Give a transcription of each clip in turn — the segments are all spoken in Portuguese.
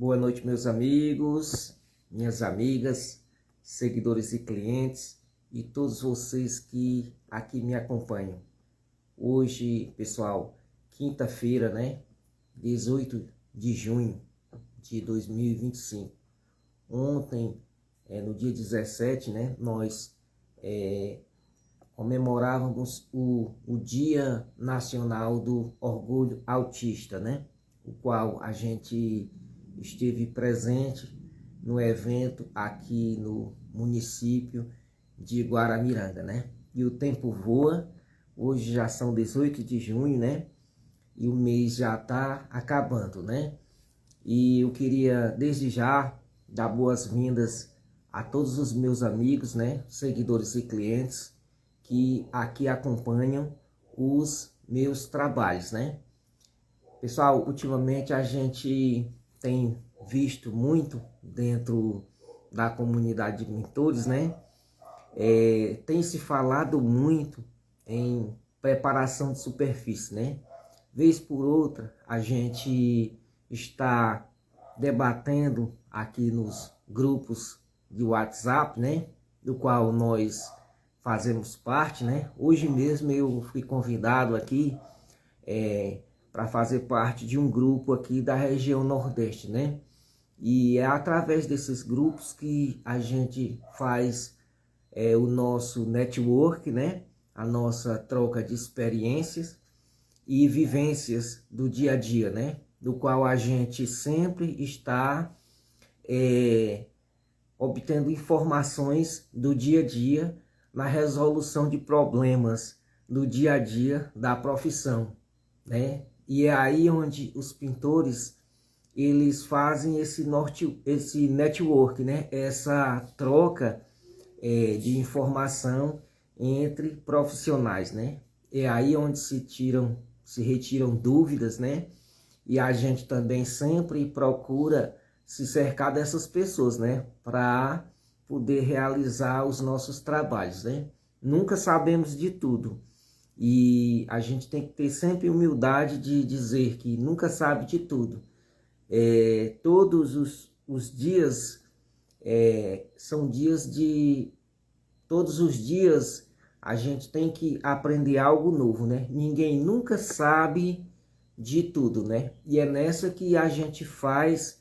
Boa noite, meus amigos, minhas amigas, seguidores e clientes e todos vocês que aqui me acompanham. Hoje, pessoal, quinta-feira, né? 18 de junho de 2025. Ontem, no dia 17, né? Nós comemorávamos o Dia Nacional do Orgulho Autista, né? O qual a gente esteve presente no evento aqui no município de Guaramiranga, né? E o tempo voa, hoje já são 18 de junho, né? E o mês já está acabando, né? E eu queria desde já dar boas-vindas a todos os meus amigos, né? Seguidores e clientes que aqui acompanham os meus trabalhos, né? Pessoal, ultimamente a gente tem visto muito dentro da comunidade de mentores, né? Tem se falado muito em preparação de superfície, né? Vez por outra, a gente está debatendo aqui nos grupos de WhatsApp, né? Do qual nós fazemos parte, né? Hoje mesmo eu fui convidado aqui para fazer parte de um grupo aqui da região Nordeste, né? E é através desses grupos que a gente faz o nosso network, né? A nossa troca de experiências e vivências do dia a dia, né? Do qual a gente sempre está obtendo informações do dia a dia na resolução de problemas do dia a dia da profissão, né? E é aí onde os pintores eles fazem esse network, né? Essa troca de informação entre profissionais, né? É aí onde se retiram dúvidas, né? E a gente também sempre procura se cercar dessas pessoas, né? Para poder realizar os nossos trabalhos, né? Nunca sabemos de tudo. E a gente tem que ter sempre humildade de dizer que nunca sabe de tudo. Todos os dias são dias de... Todos os dias a gente tem que aprender algo novo, né? Ninguém nunca sabe de tudo, né? E é nessa que a gente faz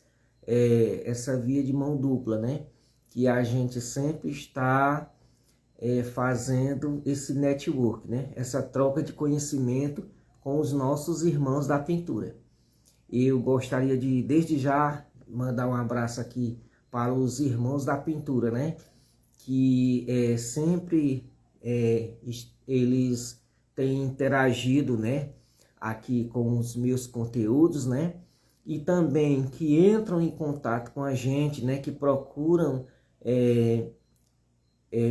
essa via de mão dupla, né? Que a gente sempre está fazendo esse network, né? Essa troca de conhecimento com os nossos irmãos da pintura. Eu gostaria de, desde já, mandar um abraço aqui para os irmãos da pintura, né? Que sempre eles têm interagido, né? Aqui com os meus conteúdos, né? E também que entram em contato com a gente, né? Que procuram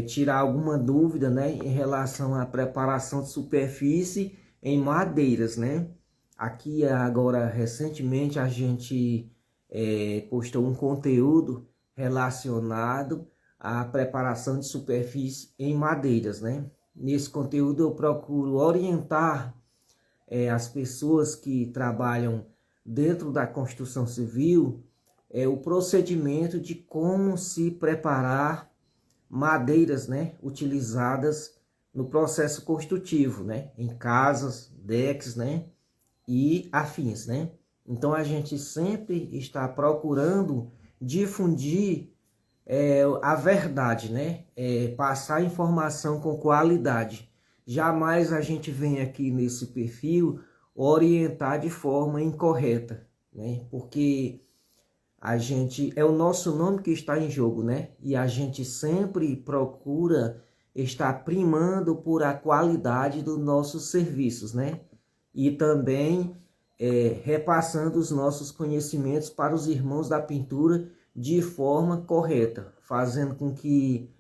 tirar alguma dúvida, né, em relação à preparação de superfície em madeiras, né? Aqui agora recentemente a gente postou um conteúdo relacionado à preparação de superfície em madeiras, né? Nesse conteúdo eu procuro orientar as pessoas que trabalham dentro da construção civil o procedimento de como se preparar madeiras, né, utilizadas no processo construtivo, né, em casas, decks, né, e afins, né. Então a gente sempre está procurando difundir a verdade, né, passar informação com qualidade. Jamais a gente vem aqui nesse perfil orientar de forma incorreta, né, porque a gente é o nosso nome que está em jogo, né? E a gente sempre procura estar primando por a qualidade dos nossos serviços, né? E também repassando os nossos conhecimentos para os irmãos da pintura de forma correta, fazendo com que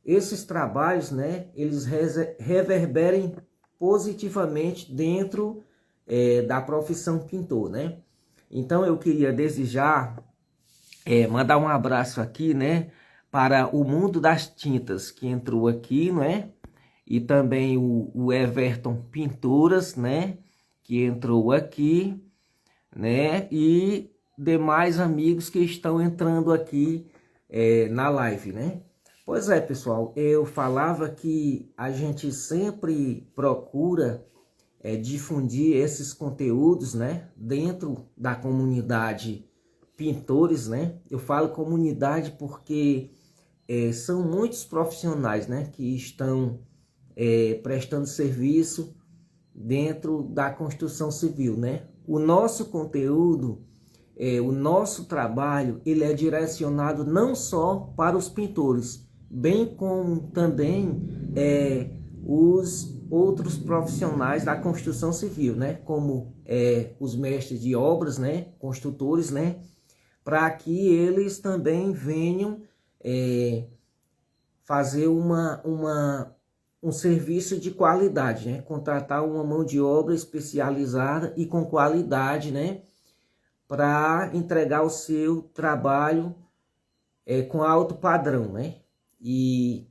esses trabalhos, né? Eles reverberem positivamente dentro da profissão pintor, né? Então eu queria desde já mandar um abraço aqui, né, para o Mundo das Tintas que entrou aqui, não é? E também o Everton Pinturas, né, que entrou aqui, né? E demais amigos que estão entrando aqui na live, né? Pois é, pessoal, eu falava que a gente sempre procura difundir esses conteúdos, né, dentro da comunidade pintores, né? Eu falo comunidade porque são muitos profissionais, né, que estão prestando serviço dentro da construção civil, né? O nosso conteúdo, o nosso trabalho, ele é direcionado não só para os pintores, bem como também os outros profissionais da construção civil, né? Como os mestres de obras, né? Construtores, né? Para que eles também venham fazer um serviço de qualidade, né? Contratar uma mão de obra especializada e com qualidade, né? Para entregar o seu trabalho com alto padrão, né? E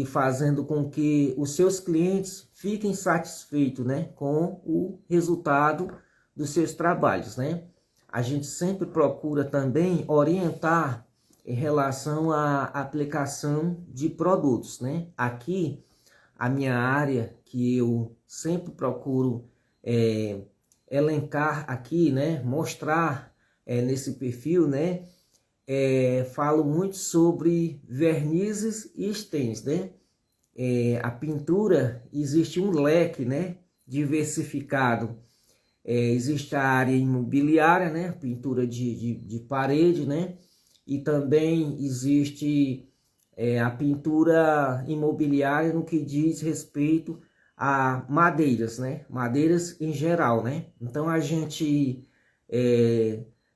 fazendo com que os seus clientes fiquem satisfeitos, né? Com o resultado dos seus trabalhos, né? A gente sempre procura também orientar em relação à aplicação de produtos, né? Aqui, a minha área que eu sempre procuro elencar aqui, né? Mostrar nesse perfil, né? Falo muito sobre vernizes e estens, né? A pintura, existe um leque, né? Diversificado. Existe a área imobiliária, né? Pintura de parede, né? E também existe a pintura imobiliária no que diz respeito a madeiras, né? Madeiras em geral, né? Então a gente,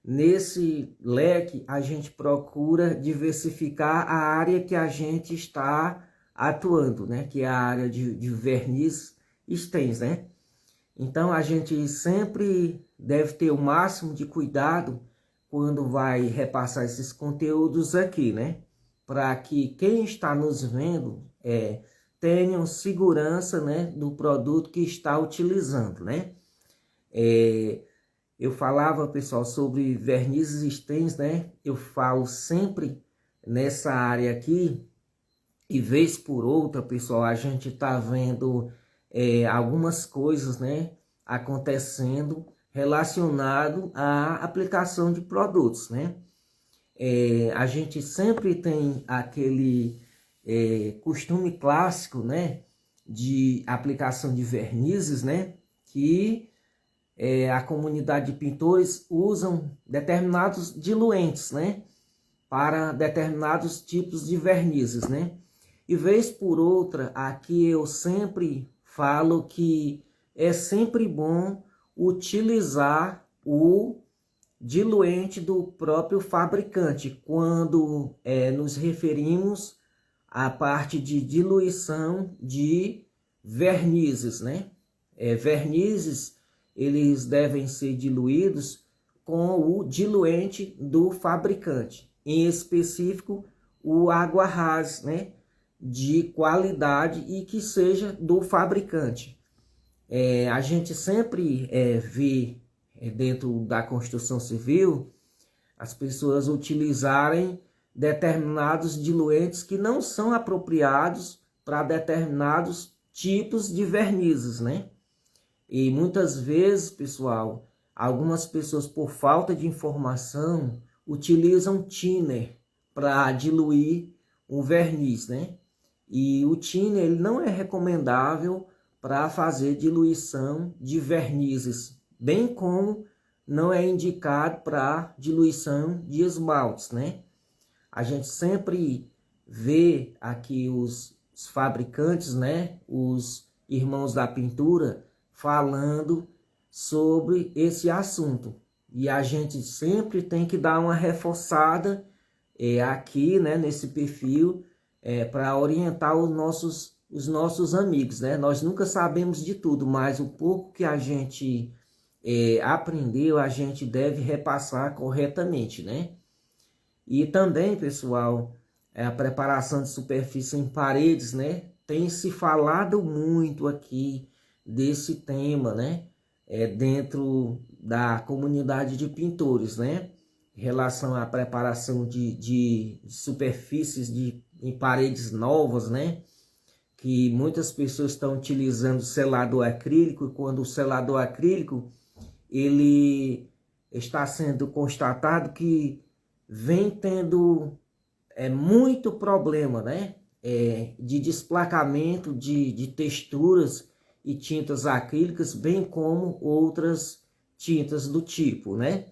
nesse leque, a gente procura diversificar a área que a gente está atuando, né? Que é a área de verniz e estens, né? Então a gente sempre deve ter o máximo de cuidado quando vai repassar esses conteúdos aqui, né? Para que quem está nos vendo tenha segurança, né, do produto que está utilizando, né? Eu falava, pessoal, sobre vernizes e estens, né? Eu falo sempre nessa área aqui e vez por outra, pessoal, a gente está vendo algumas coisas, né, acontecendo relacionado à aplicação de produtos, né? A gente sempre tem aquele costume clássico, né, de aplicação de vernizes, né, que a comunidade de pintores usam determinados diluentes, né, para determinados tipos de vernizes, né? E vez por outra, aqui eu sempre falo que é sempre bom utilizar o diluente do próprio fabricante quando nos referimos à parte de diluição de vernizes, né? Vernizes, eles devem ser diluídos com o diluente do fabricante, em específico o água rasa, né? De qualidade e que seja do fabricante. A gente sempre vê dentro da construção civil as pessoas utilizarem determinados diluentes que não são apropriados para determinados tipos de vernizes, né? E muitas vezes, pessoal, algumas pessoas, por falta de informação, utilizam thinner para diluir o verniz, né? E o thinner, ele não é recomendável para fazer diluição de vernizes, bem como não é indicado para diluição de esmaltes, né? A gente sempre vê aqui os fabricantes, né? Os irmãos da pintura falando sobre esse assunto. E a gente sempre tem que dar uma reforçada aqui, né? Nesse perfil, para orientar os nossos amigos, né? Nós nunca sabemos de tudo, mas o pouco que a gente aprendeu, a gente deve repassar corretamente, né? E também, pessoal, a preparação de superfície em paredes, né? Tem se falado muito aqui desse tema, né? dentro da comunidade de pintores, né? Em relação à preparação de superfícies em paredes novas, né? Que muitas pessoas estão utilizando selador acrílico, e quando o selador acrílico ele está sendo constatado que vem tendo muito problema, né? De desplacamento de texturas e tintas acrílicas, bem como outras tintas do tipo, né?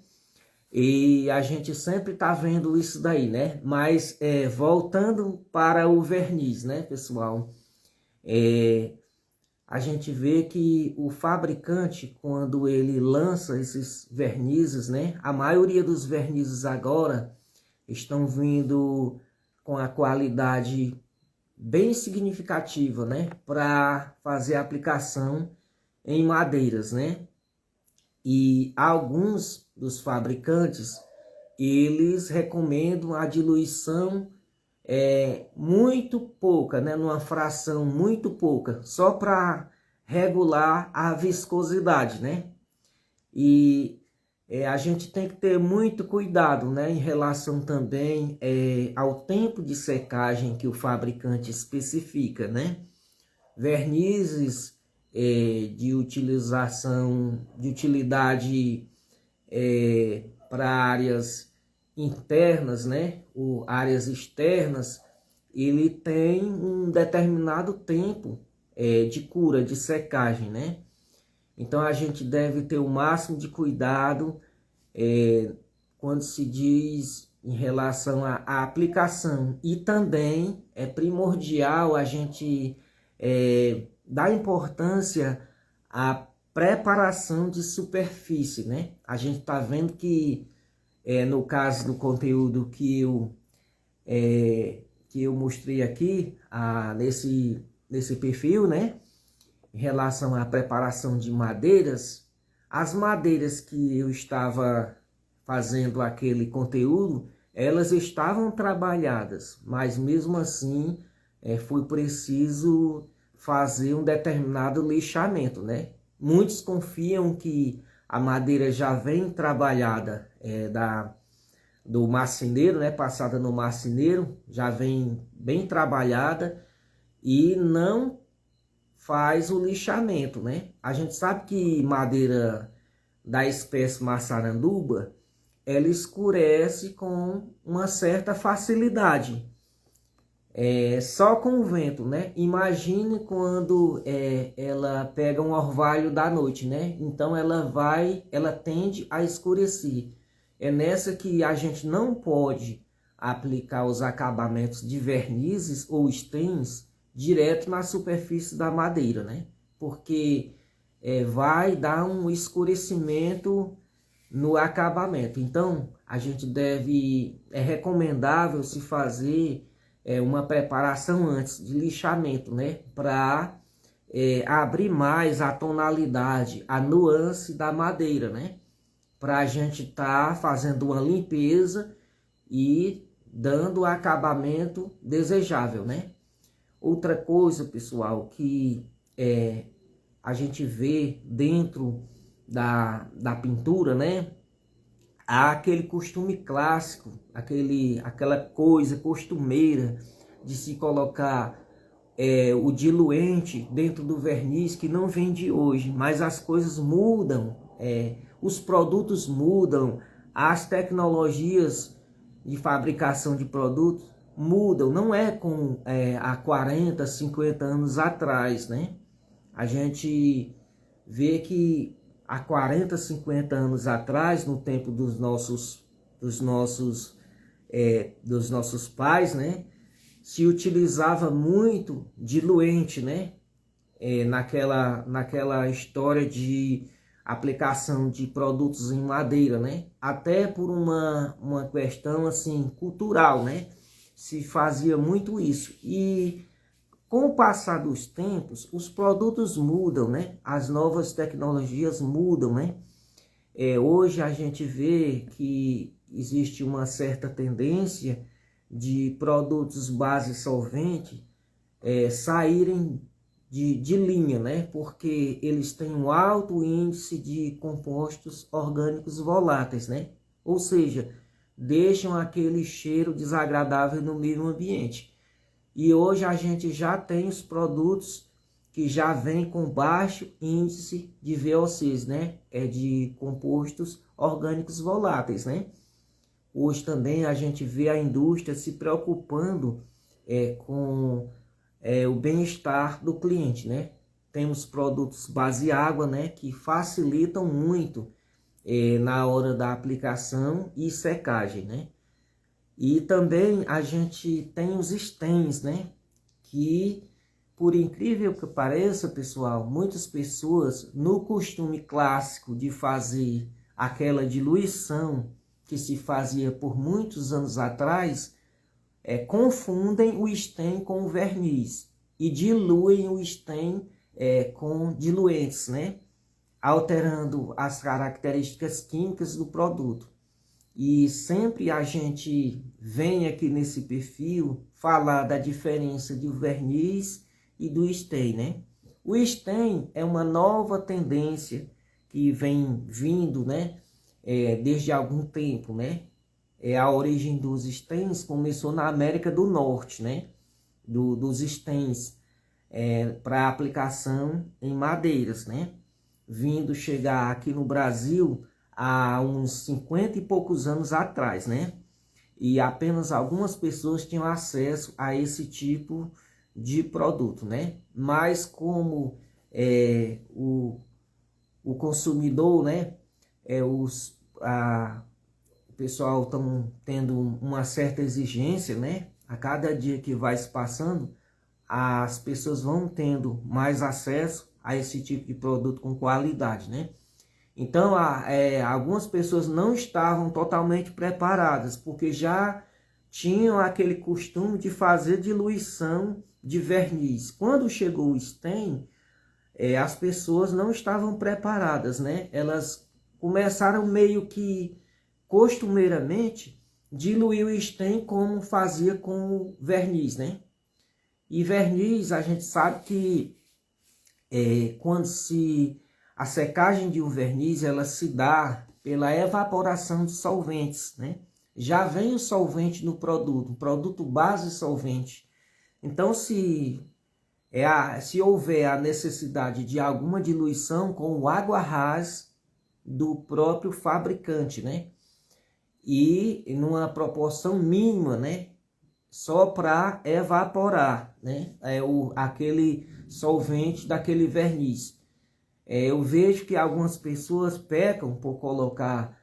E a gente sempre está vendo isso daí, né? Mas voltando para o verniz, né, pessoal? A gente vê que o fabricante, quando ele lança esses vernizes, né? A maioria dos vernizes agora estão vindo com a qualidade bem significativa, né? Para fazer a aplicação em madeiras, né? E alguns dos fabricantes, eles recomendam a diluição muito pouca, né? Numa fração muito pouca, só para regular a viscosidade, né? E a gente tem que ter muito cuidado, né? Em relação também ao tempo de secagem que o fabricante especifica, né? Vernizes de utilização, de utilidade para áreas internas, né, ou áreas externas, ele tem um determinado tempo de cura, de secagem, né? Então a gente deve ter o máximo de cuidado quando se diz em relação à aplicação, e também é primordial a gente dar importância à preparação de superfície, né? A gente está vendo que no caso do conteúdo que eu mostrei aqui nesse perfil, né? Em relação à preparação de madeiras, as madeiras que eu estava fazendo aquele conteúdo, elas estavam trabalhadas, mas mesmo assim foi preciso fazer um determinado lixamento, né? Muitos confiam que a madeira já vem trabalhada do marceneiro, né? Passada no marceneiro, já vem bem trabalhada e não faz o lixamento, né? A gente sabe que madeira da espécie massaranduba, ela escurece com uma certa facilidade. Só com o vento, né? Imagine quando ela pega um orvalho da noite, né? Então ela tende a escurecer. É nessa que a gente não pode aplicar os acabamentos de vernizes ou stains direto na superfície da madeira, né? Porque vai dar um escurecimento no acabamento. Então a gente é recomendável se fazer uma preparação antes de lixamento, né? Para abrir mais a tonalidade, a nuance da madeira, né? Para a gente estar fazendo uma limpeza e dando o acabamento desejável, né? Outra coisa, pessoal, que a gente vê dentro da pintura, né? Há aquele costume clássico, aquela coisa costumeira de se colocar o diluente dentro do verniz, que não vem de hoje, mas as coisas mudam, os produtos mudam, as tecnologias de fabricação de produtos mudam, não é como há 40, 50 anos atrás, né? A gente vê que há 40, 50 anos atrás, no tempo dos nossos pais, né, se utilizava muito diluente, né, naquela história de aplicação de produtos em madeira, né, até por uma questão assim cultural, né, se fazia muito isso. E com o passar dos tempos, os produtos mudam, né? As novas tecnologias mudam, né? Hoje a gente vê que existe uma certa tendência de produtos base solvente saírem de linha, né? Porque eles têm um alto índice de compostos orgânicos voláteis, né? Ou seja, deixam aquele cheiro desagradável no meio ambiente. E hoje a gente já tem os produtos que já vêm com baixo índice de VOCs, né? De compostos orgânicos voláteis, né? Hoje também a gente vê a indústria se preocupando com o bem-estar do cliente, né? Temos produtos base água, né? Que facilitam muito na hora da aplicação e secagem, né? E também a gente tem os stems, né? Que, por incrível que pareça, pessoal, muitas pessoas no costume clássico de fazer aquela diluição que se fazia por muitos anos atrás, confundem o stem com o verniz e diluem o stem com diluentes, né? Alterando as características químicas do produto. E sempre a gente vem aqui nesse perfil falar da diferença do verniz e do stem, né? O stem é uma nova tendência que vem vindo, né? Desde algum tempo, né? A origem dos stems começou na América do Norte, né? Dos stems para aplicação em madeiras, né? Vindo chegar aqui no Brasil há uns 50 e poucos anos atrás, né? E apenas algumas pessoas tinham acesso a esse tipo de produto, né? Mas como o consumidor, né? O pessoal estão tendo uma certa exigência, né? A cada dia que vai se passando, as pessoas vão tendo mais acesso a esse tipo de produto com qualidade, né? Então, algumas pessoas não estavam totalmente preparadas, porque já tinham aquele costume de fazer diluição de verniz. Quando chegou o stem, as pessoas não estavam preparadas, né? Elas começaram meio que costumeiramente diluir o stem como fazia com o verniz, né? E verniz, a gente sabe que quando a secagem de um verniz, ela se dá pela evaporação de solventes, né? Já vem o solvente no produto, o produto base solvente. Então, se houver a necessidade de alguma diluição com água rasa do próprio fabricante, né? E numa proporção mínima, né? Só para evaporar, né? Aquele solvente daquele verniz. Eu vejo que algumas pessoas pecam por colocar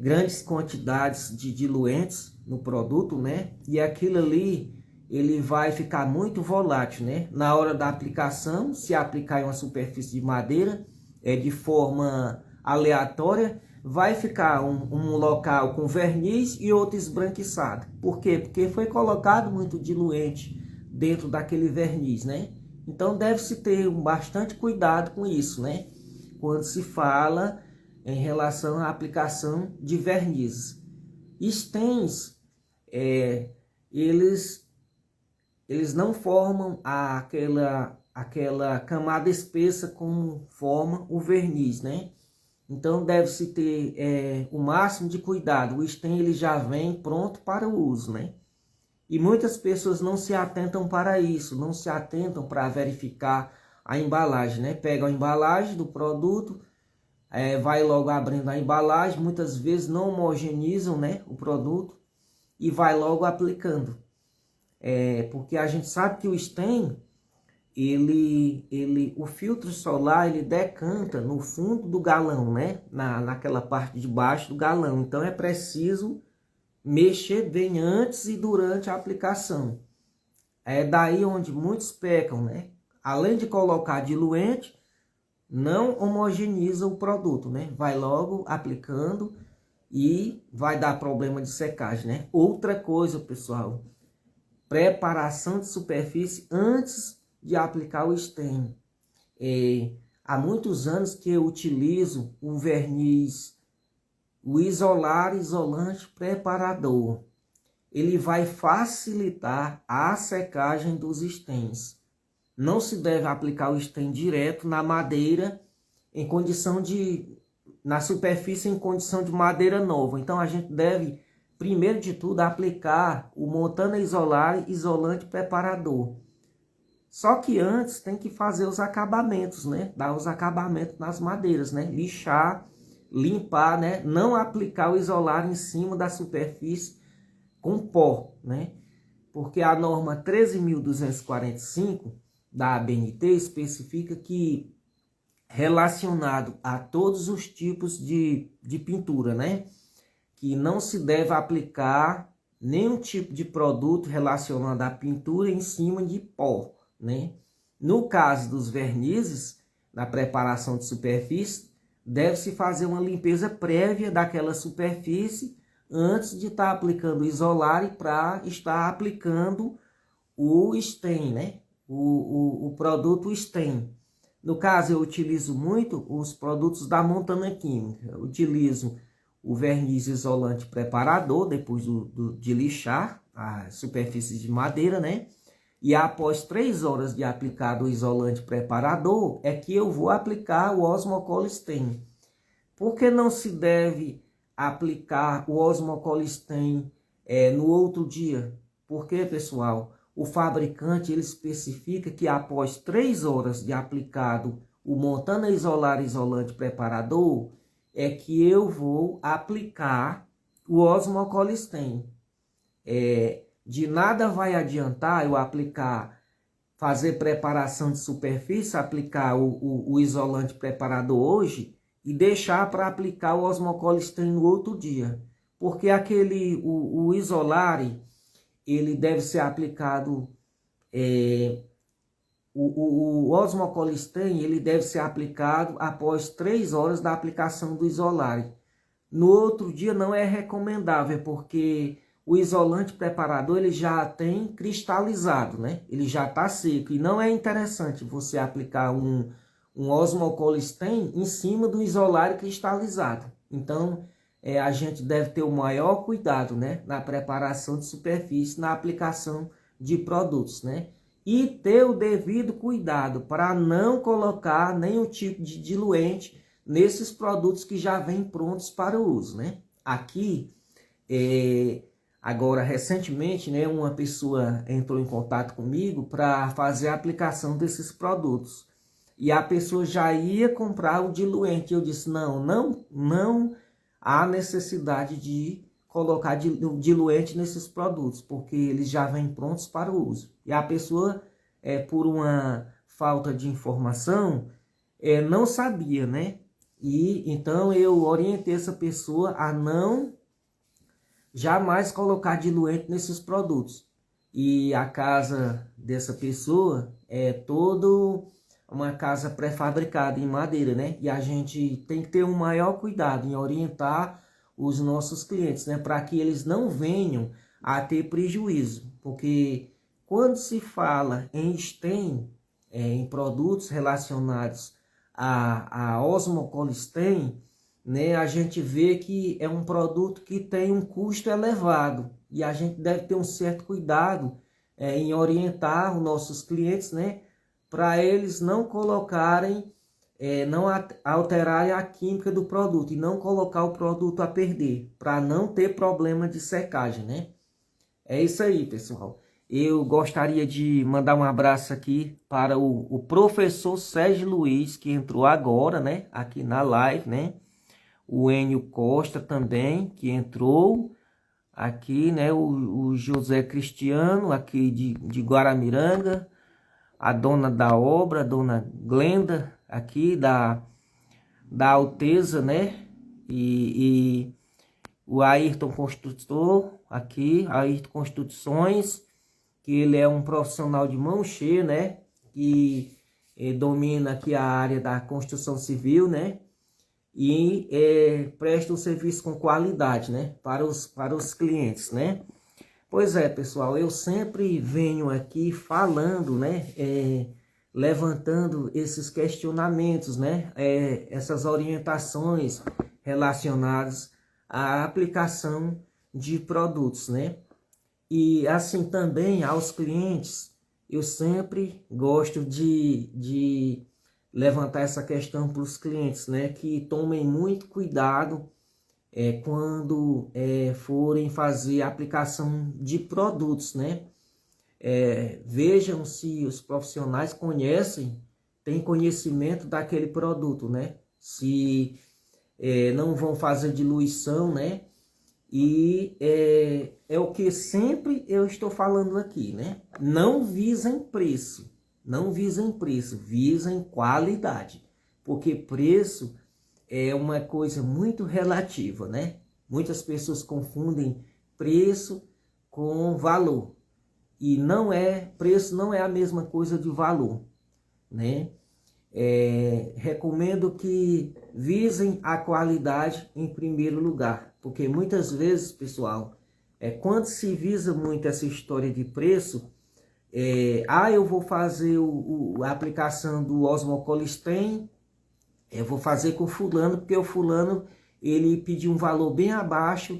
grandes quantidades de diluentes no produto, né? E aquilo ali, ele vai ficar muito volátil, né? Na hora da aplicação, se aplicar em uma superfície de madeira, de forma aleatória, vai ficar um local com verniz e outro esbranquiçado. Por quê? Porque foi colocado muito diluente dentro daquele verniz, né? Então deve-se ter bastante cuidado com isso, né? Quando se fala em relação à aplicação de vernizes. Stems, eles não formam aquela camada espessa como forma o verniz, né? Então deve-se ter o máximo de cuidado. O stem ele já vem pronto para o uso, né? E muitas pessoas não se atentam para isso, não se atentam para verificar a embalagem, né? Pegam a embalagem do produto, vai logo abrindo a embalagem, muitas vezes não homogeneizam, né, o produto e vai logo aplicando. Porque a gente sabe que o stem, o filtro solar, ele decanta no fundo do galão, né? Naquela parte de baixo do galão. Então é preciso mexer bem antes e durante a aplicação. É daí onde muitos pecam, né? Além de colocar diluente, não homogeneiza o produto, né? Vai logo aplicando e vai dar problema de secagem, né? Outra coisa, pessoal, preparação de superfície antes de aplicar o stem. Há muitos anos que eu utilizo o verniz, o isolante preparador. Ele vai facilitar a secagem dos stems. não se deve aplicar o stem direto na madeira em condição de, na superfície em condição de madeira nova. Então a gente deve, primeiro de tudo, aplicar o Montana Isolar isolante preparador. Só que antes tem que fazer os acabamentos, né? Dar os acabamentos nas madeiras, né? Lixar, limpar, né? Não aplicar o isolar em cima da superfície com pó, né? Porque a norma 13.245 da ABNT especifica que, relacionado a todos os tipos de pintura, né? Que não se deve aplicar nenhum tipo de produto relacionado à pintura em cima de pó, né? No caso dos vernizes, na preparação de superfície, deve-se fazer uma limpeza prévia daquela superfície antes de estar aplicando o isolar para estar aplicando o stem, né? O produto stem. No caso, eu utilizo muito os produtos da Montana Química. Eu utilizo o verniz isolante preparador, depois de lixar a superfície de madeira, né? E após 3 horas de aplicado o isolante preparador, é que eu vou aplicar o Osmocolistem. Por que não se deve aplicar o Osmocolistem no outro dia? Porque, pessoal, o fabricante ele especifica que após 3 horas de aplicado o Montana Isolar isolante preparador, é que eu vou aplicar o Osmocolistem. De nada vai adiantar eu fazer preparação de superfície, aplicar o isolante preparador hoje e deixar para aplicar o Osmocolistem no outro dia. Porque o Isolare, ele deve ser aplicado, o Osmocolistem, ele deve ser aplicado após 3 horas da aplicação do Isolare. No outro dia não é recomendável, porque o isolante preparador ele já tem cristalizado, né? Ele já está seco e não é interessante você aplicar um Osmocolistem em cima do isolante cristalizado. Então, a gente deve ter o maior cuidado, né? Na preparação de superfície, na aplicação de produtos, né? E ter o devido cuidado para não colocar nenhum tipo de diluente nesses produtos que já vêm prontos para o uso, né? Aqui, agora, recentemente, né, uma pessoa entrou em contato comigo para fazer a aplicação desses produtos. E a pessoa já ia comprar o diluente. Eu disse, não há necessidade de colocar diluente nesses produtos, porque eles já vêm prontos para o uso. E a pessoa, por uma falta de informação, não sabia, né? E então eu orientei essa pessoa a não jamais colocar diluente nesses produtos. E a casa dessa pessoa é toda uma casa pré-fabricada em madeira, né? E a gente tem que ter um maior cuidado em orientar os nossos clientes, né? Para que eles não venham a ter prejuízo. Porque quando se fala em stem, em produtos relacionados a Osmocolistem, né, a gente vê que é um produto que tem um custo elevado e a gente deve ter um certo cuidado em orientar os nossos clientes, né, para eles não colocarem, não alterarem a química do produto e não colocar o produto a perder, para não ter problema de secagem, né? É isso aí, pessoal. Eu gostaria de mandar um abraço aqui para o professor Sérgio Luiz, que entrou agora, né, aqui na live, né? O Enio Costa também, que entrou aqui, né? O José Cristiano, aqui de Guaramiranga. A dona da obra, a dona Glenda, aqui da Alteza, né? E o Ayrton Construtor, aqui, Ayrton Construções, que ele é um profissional de mão cheia, né? Que domina aqui a área da construção civil, né? E presta um serviço com qualidade, né? Para os clientes, né? Pois é, pessoal, eu sempre venho aqui falando, né? Levantando esses questionamentos, né? Essas orientações relacionadas à aplicação de produtos, né? E assim também aos clientes, eu sempre gosto de levantar essa questão para os clientes, né? Que tomem muito cuidado quando forem fazer aplicação de produtos, né? Vejam se os profissionais têm conhecimento daquele produto, né? Se não vão fazer diluição, né? E é o que sempre eu estou falando aqui, né? Não visem preço, visem qualidade, porque preço é uma coisa muito relativa, né? Muitas pessoas confundem preço com valor, e preço não é a mesma coisa de valor, né? Recomendo que visem a qualidade em primeiro lugar, porque muitas vezes, pessoal, quando se visa muito essa história de preço, eu vou fazer a aplicação do Osmocolistem, eu vou fazer com o fulano, porque o fulano ele pediu um valor bem abaixo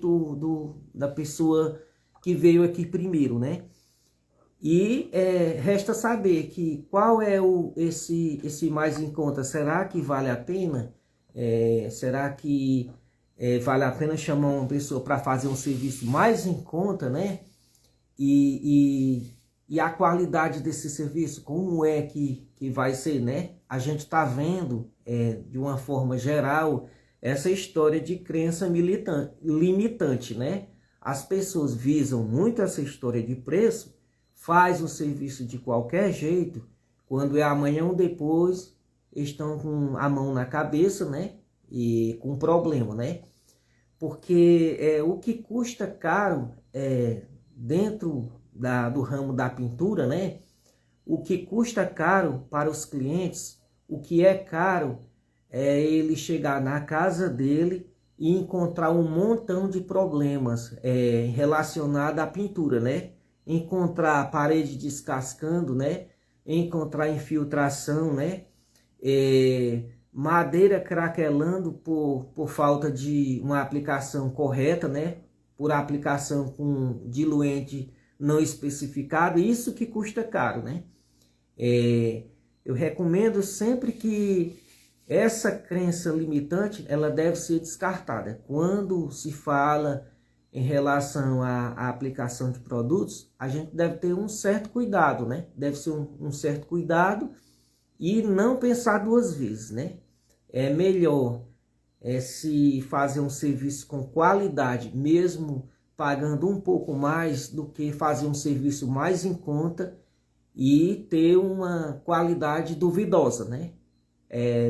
da pessoa que veio aqui primeiro, né? E resta saber que qual é esse mais em conta. Será que vale a pena? Será que vale a pena chamar uma pessoa para fazer um serviço mais em conta, né? E a qualidade desse serviço, como é que vai ser, né? A gente está vendo, de uma forma geral, essa história de crença limitante, né? As pessoas visam muito essa história de preço, faz o serviço de qualquer jeito, quando é amanhã ou depois, estão com a mão na cabeça, né? E com problema, né? Porque o que custa caro dentro do ramo da pintura, né? O que custa caro para os clientes, o que é caro é ele chegar na casa dele e encontrar um montão de problemas relacionados à pintura, né? Encontrar a parede descascando, né? Encontrar infiltração, né? Madeira craquelando por falta de uma aplicação correta, né? Por aplicação com diluente não especificado, isso que custa caro, né? Eu recomendo sempre que essa crença limitante, ela deve ser descartada. Quando se fala em relação à aplicação de produtos, a gente deve ter um certo cuidado, né? Deve ser um certo cuidado e não pensar duas vezes, né? É melhor se fazer um serviço com qualidade, mesmo pagando um pouco mais, do que fazer um serviço mais em conta e ter uma qualidade duvidosa, né?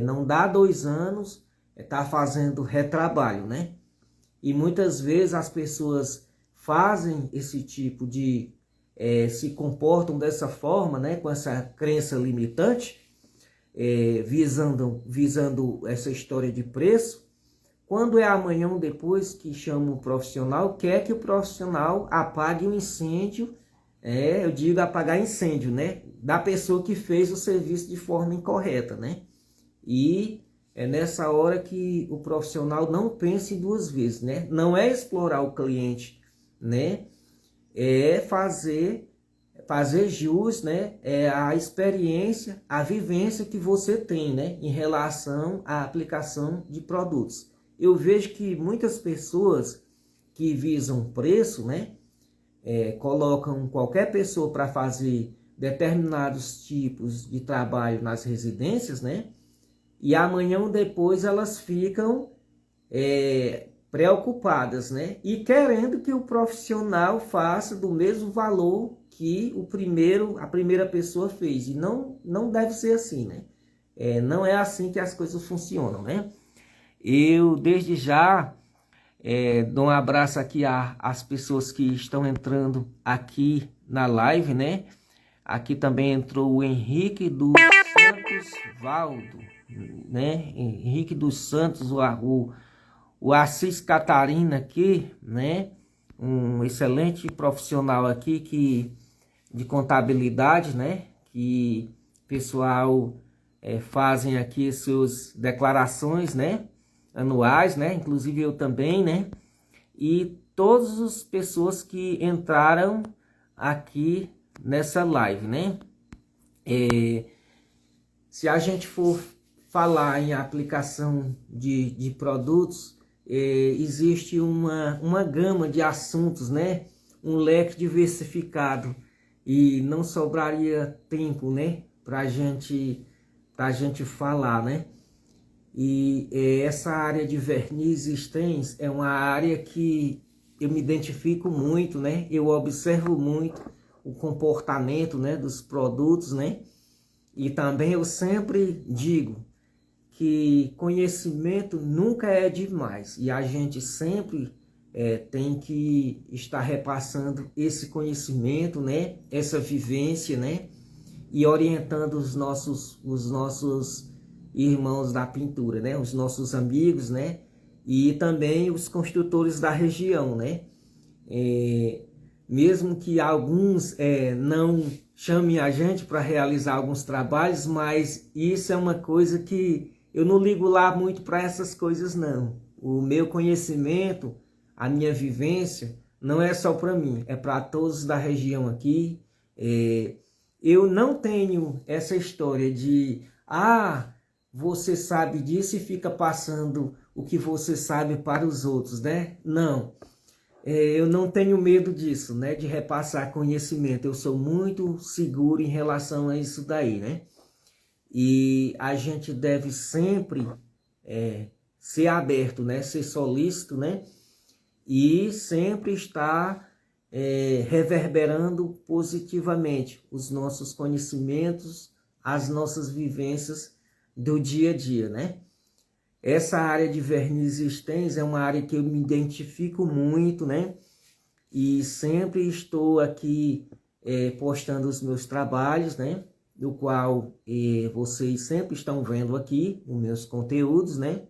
Não dá 2 anos, tá fazendo retrabalho, né? E muitas vezes as pessoas fazem esse tipo de... se comportam dessa forma, né? Com essa crença limitante, visando essa história de preço. Quando é amanhã ou depois que chama o profissional, quer que o profissional apague o incêndio, eu digo apagar incêndio, né? Da pessoa que fez o serviço de forma incorreta, né? E é nessa hora que o profissional não pense 2 vezes, né? Não é explorar o cliente, né? É fazer jus, né? A experiência, a vivência que você tem, né? Em relação à aplicação de produtos. Eu vejo que muitas pessoas que visam preço, né? Colocam qualquer pessoa para fazer determinados tipos de trabalho nas residências, né? E amanhã ou depois elas ficam preocupadas, né? E querendo que o profissional faça do mesmo valor que a primeira pessoa fez. E não deve ser assim, né? Não é assim que as coisas funcionam, né? Eu, desde já, dou um abraço aqui às pessoas que estão entrando aqui na live, né? Aqui também entrou o Henrique dos Santos Valdo, né? Henrique dos Santos, o Assis Catarina aqui, né? Um excelente profissional aqui de contabilidade, né? Que pessoal fazem aqui suas declarações, né? Anuais, né? Inclusive eu também, né? E todas as pessoas que entraram aqui nessa live, né? Se a gente for falar em aplicação de produtos, existe uma gama de assuntos, né? Um leque diversificado, e não sobraria tempo, né? Pra gente falar, né? E essa área de verniz e stents é uma área que eu me identifico muito, né? Eu observo muito o comportamento, né, dos produtos, né? E também eu sempre digo que conhecimento nunca é demais, e a gente sempre tem que estar repassando esse conhecimento, né? Essa vivência, né? E orientando os nossos irmãos da pintura, né? Os nossos amigos, né? E também os construtores da região, né? Mesmo que alguns não chamem a gente para realizar alguns trabalhos, mas isso é uma coisa que eu não ligo lá muito para essas coisas, não. O meu conhecimento, a minha vivência, não é só para mim, é para todos da região aqui. Eu não tenho essa história de, você sabe disso e fica passando o que você sabe para os outros, né? Não. Eu não tenho medo disso, né? De repassar conhecimento. Eu sou muito seguro em relação a isso daí, né? E a gente deve sempre ser aberto, né? Ser solícito, né? E sempre estar reverberando positivamente os nossos conhecimentos, as nossas vivências do dia a dia, né? Essa área de verniz e stents é uma área que eu me identifico muito, né? E sempre estou aqui postando os meus trabalhos, né? Do qual vocês sempre estão vendo aqui os meus conteúdos, né?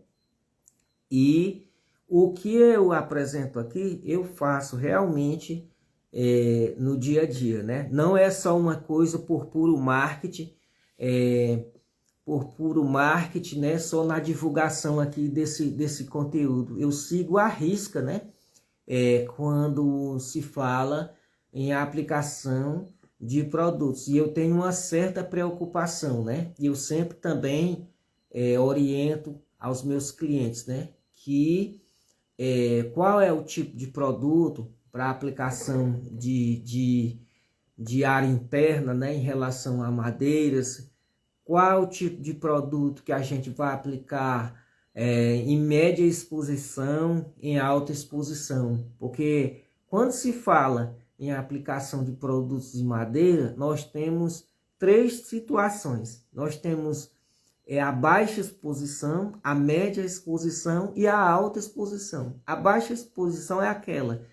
E o que eu apresento aqui, eu faço realmente no dia a dia, né? Não é só uma coisa por puro marketing, né? Só na divulgação aqui desse conteúdo. Eu sigo à risca, né? Quando se fala em aplicação de produtos. E eu tenho uma certa preocupação, né? E eu sempre também oriento aos meus clientes, né? Que qual é o tipo de produto para aplicação de área interna, né? Em relação a madeiras. Qual o tipo de produto que a gente vai aplicar em média exposição, em alta exposição? Porque quando se fala em aplicação de produtos de madeira, nós temos três situações. Nós temos a baixa exposição, a média exposição e a alta exposição. A baixa exposição é aquela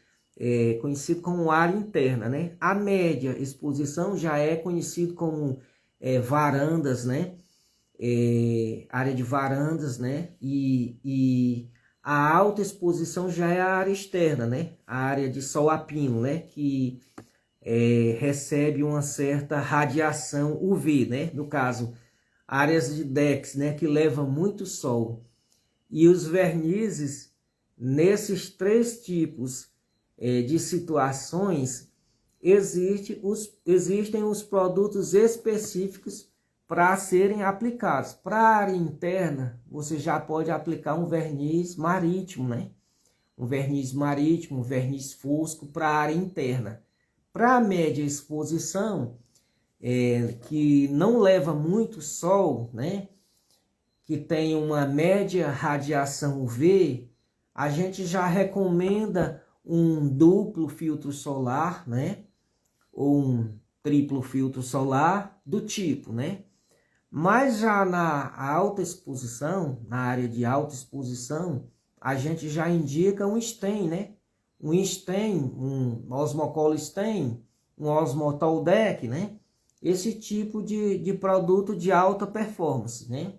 conhecida como área interna, né? A média exposição já é conhecido como varandas, né? Área de varandas, né? E a alta exposição já é a área externa, né? A área de sol a pino, né? Que recebe uma certa radiação UV, né? No caso, áreas de DEX, né? Que levam muito sol. E os vernizes, nesses três tipos de situações, existem os produtos específicos para serem aplicados. Para a área interna, você já pode aplicar um verniz marítimo, né? Um verniz marítimo, um verniz fosco para a área interna. Para a média exposição, que não leva muito sol, né? Que tem uma média radiação UV, a gente já recomenda um duplo filtro solar, né? Ou um triplo filtro solar do tipo, né? Mas já na alta exposição, na área de alta exposição, a gente já indica um stem, né? Um stem, um osmocola stem, um osmotol deck, né? Esse tipo de produto de alta performance, né?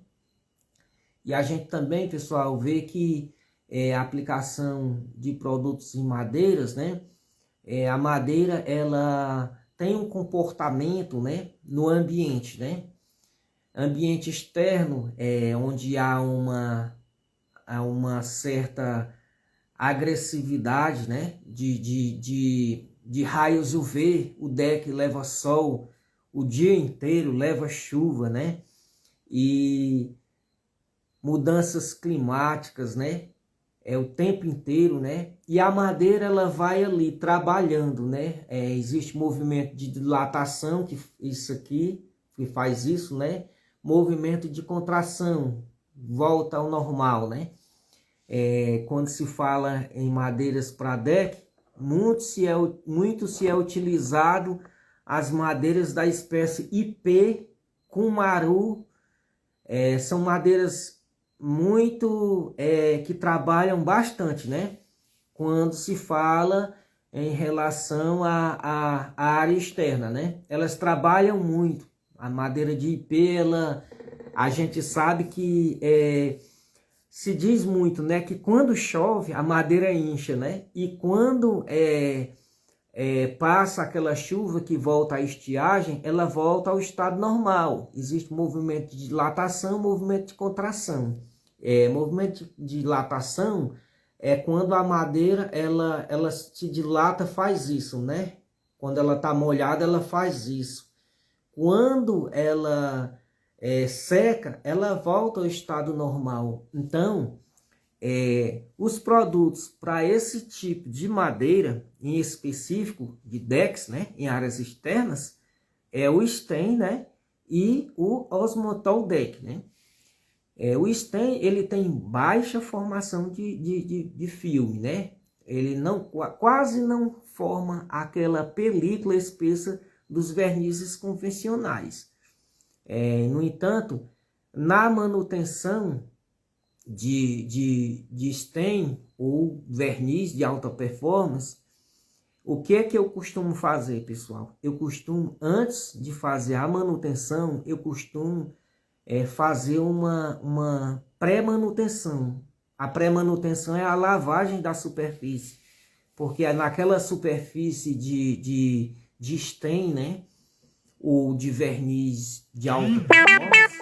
E a gente também, pessoal, vê que a aplicação de produtos em madeiras, né? A madeira, ela tem um comportamento, né? No ambiente, né? Ambiente externo, onde há uma certa agressividade, né? De raios UV, o deck leva sol, o dia inteiro, leva chuva, né? E mudanças climáticas, né? É o tempo inteiro, né? E a madeira ela vai ali trabalhando, né? Existe movimento de dilatação, que isso aqui, que faz isso, né? Movimento de contração, volta ao normal, né? Quando se fala em madeiras para deck, muito se é utilizado as madeiras da espécie IP, Cumaru. São madeiras muito que trabalham bastante, né? Quando se fala em relação à área externa, né? Elas trabalham muito. A madeira de IP, a gente sabe que se diz muito, né? Que quando chove a madeira incha, né? E quando passa aquela chuva que volta à estiagem, ela volta ao estado normal. Existe movimento de dilatação, movimento de contração. Movimento de dilatação é quando a madeira ela se dilata, faz isso, né? Quando ela está molhada, ela faz isso. Quando ela seca, ela volta ao estado normal. Então, os produtos para esse tipo de madeira, em específico de decks, né, em áreas externas, é o Stain, né, e o Osmotol Deck, né. O Stain, ele tem baixa formação de filme, né, ele quase não forma aquela película espessa dos vernizes convencionais. No entanto, na manutenção de stain ou verniz de alta performance, o que é que eu costumo fazer, pessoal? Eu costumo, antes de fazer a manutenção, eu costumo fazer uma pré-manutenção. A pré-manutenção é a lavagem da superfície, porque naquela superfície de stain, né, ou de verniz de alta performance,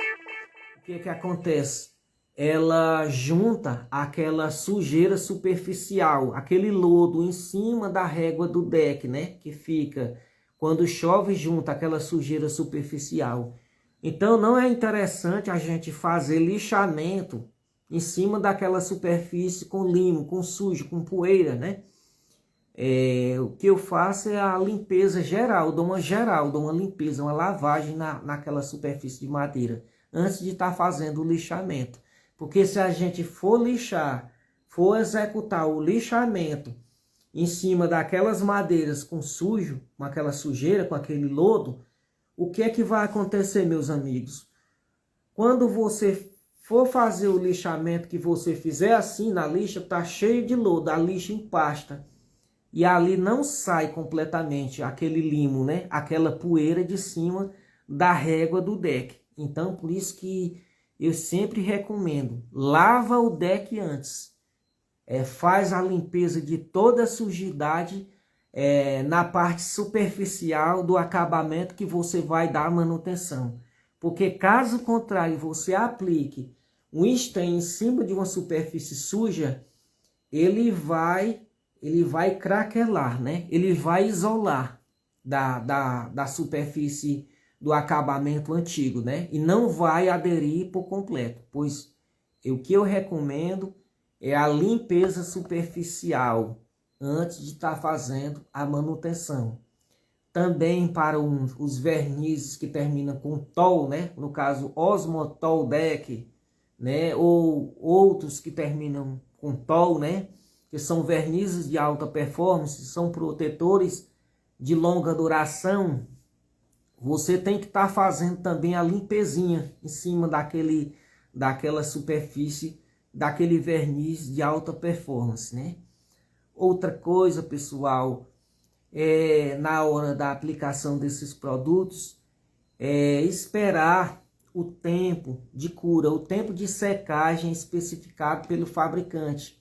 o que é que acontece? Ela junta aquela sujeira superficial, aquele lodo em cima da régua do deck, né? Que fica, quando chove, junta aquela sujeira superficial. Então não é interessante a gente fazer lixamento em cima daquela superfície com limo, com sujo, com poeira, né? O que eu faço é a limpeza geral, dou uma limpeza, uma lavagem naquela superfície de madeira, antes de estar fazendo o lixamento. Porque se a gente for lixar, for executar o lixamento em cima daquelas madeiras com sujo, com aquela sujeira, com aquele lodo, o que é que vai acontecer, meus amigos? Quando você for fazer o lixamento, que você fizer assim na lixa, tá cheio de lodo, a lixa empasta. E ali não sai completamente aquele limo, né? Aquela poeira de cima da régua do deck. Então, por isso que eu sempre recomendo, lava o deck antes. Faz a limpeza de toda a sujidade na parte superficial do acabamento que você vai dar manutenção. Porque caso contrário, você aplique um stain em cima de uma superfície suja, ele vai craquelar, né? Ele vai isolar da superfície do acabamento antigo, né? E não vai aderir por completo, pois o que eu recomendo é a limpeza superficial antes de estar fazendo a manutenção. Também para os vernizes que terminam com tol, né? No caso, Osmotol Deck, né? Ou outros que terminam com tol, né? Que são vernizes de alta performance, são protetores de longa duração. Você tem que estar fazendo também a limpezinha em cima daquela superfície, daquele verniz de alta performance, né? Outra coisa, pessoal, na hora da aplicação desses produtos, esperar o tempo de cura, o tempo de secagem especificado pelo fabricante.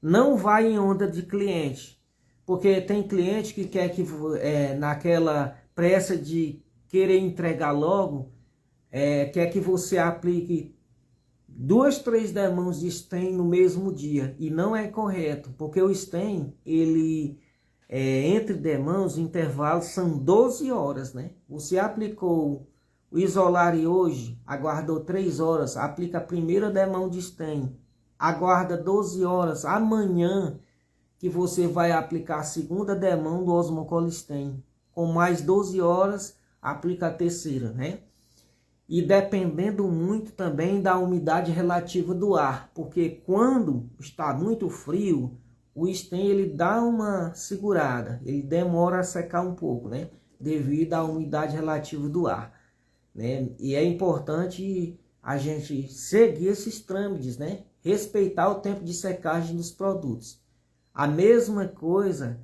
Não vai em onda de cliente, porque tem cliente que quer que naquela pressa de querer entregar logo, quer que você aplique 2, 3 demãos de stain no mesmo dia, e não é correto, porque o stain ele entre demãos, o intervalo são 12 horas, né? Você aplicou o Isolare hoje, aguardou 3 horas, aplica a primeira demão de stem, aguarda 12 horas, amanhã que você vai aplicar a segunda demão do Osmocolistem, com mais 12 horas, aplica a terceira, né? E dependendo muito também da umidade relativa do ar, porque quando está muito frio, o stem ele dá uma segurada, ele demora a secar um pouco, né? Devido à umidade relativa do ar, né? E é importante a gente seguir esses trâmites, né? Respeitar o tempo de secagem dos produtos. A mesma coisa,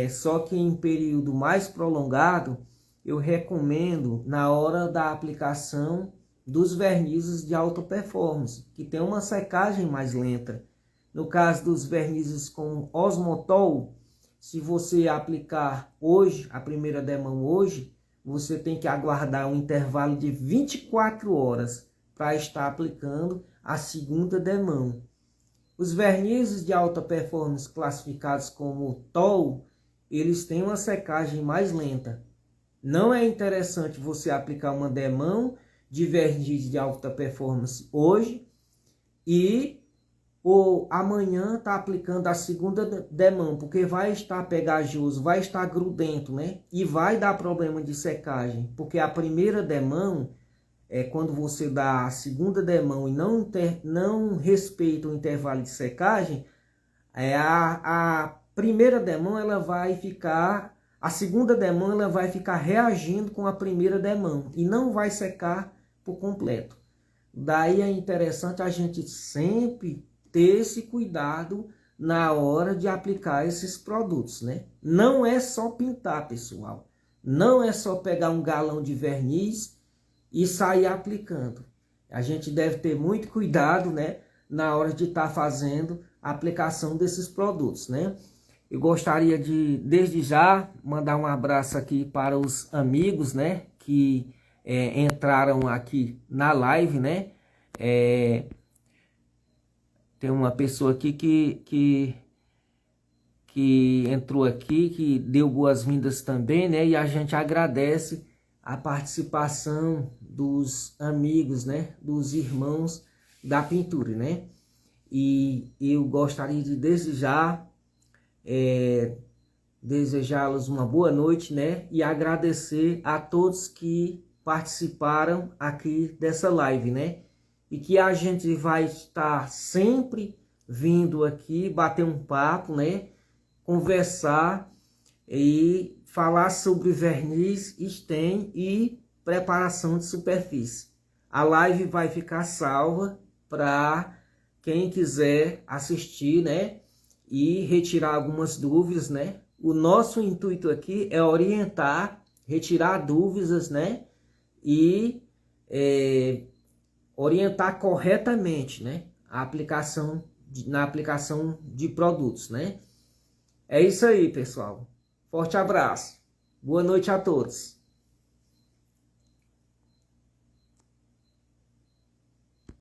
só que em período mais prolongado, eu recomendo na hora da aplicação dos vernizes de alta performance, que tem uma secagem mais lenta. No caso dos vernizes com Osmotol, se você aplicar hoje, a primeira demão hoje, você tem que aguardar um intervalo de 24 horas para estar aplicando a segunda demão. Os vernizes de alta performance classificados como TOL, eles têm uma secagem mais lenta. Não é interessante você aplicar uma demão de verniz de alta performance hoje ou amanhã tá aplicando a segunda demão, porque vai estar pegajoso, vai estar grudento, né? E vai dar problema de secagem, porque a primeira demão, quando você dá a segunda demão e não respeita o intervalo de secagem, a primeira demão ela vai ficar, a segunda demão ela vai ficar reagindo com a primeira demão e não vai secar por completo. Daí é interessante a gente sempre ter esse cuidado na hora de aplicar esses produtos, né? Não é só pintar, pessoal. Não é só pegar um galão de verniz e sair aplicando. A gente deve ter muito cuidado, né, na hora de estar fazendo a aplicação desses produtos, né? Eu gostaria de, desde já, mandar um abraço aqui para os amigos, né, que entraram aqui na live, né? Tem uma pessoa aqui que entrou aqui, que deu boas-vindas também, né? E a gente agradece a participação dos amigos, né? Dos irmãos da pintura, né? E eu gostaria de desejá-los uma boa noite, né? E agradecer a todos que participaram aqui dessa live, né? E que a gente vai estar sempre vindo aqui bater um papo, né? Conversar e falar sobre verniz, stem e preparação de superfície. A live vai ficar salva para quem quiser assistir, né? E retirar algumas dúvidas, né? O nosso intuito aqui é orientar, retirar dúvidas, né? E orientar corretamente, né? A aplicação na aplicação de produtos, né? É isso aí, pessoal. Forte abraço. Boa noite a todos.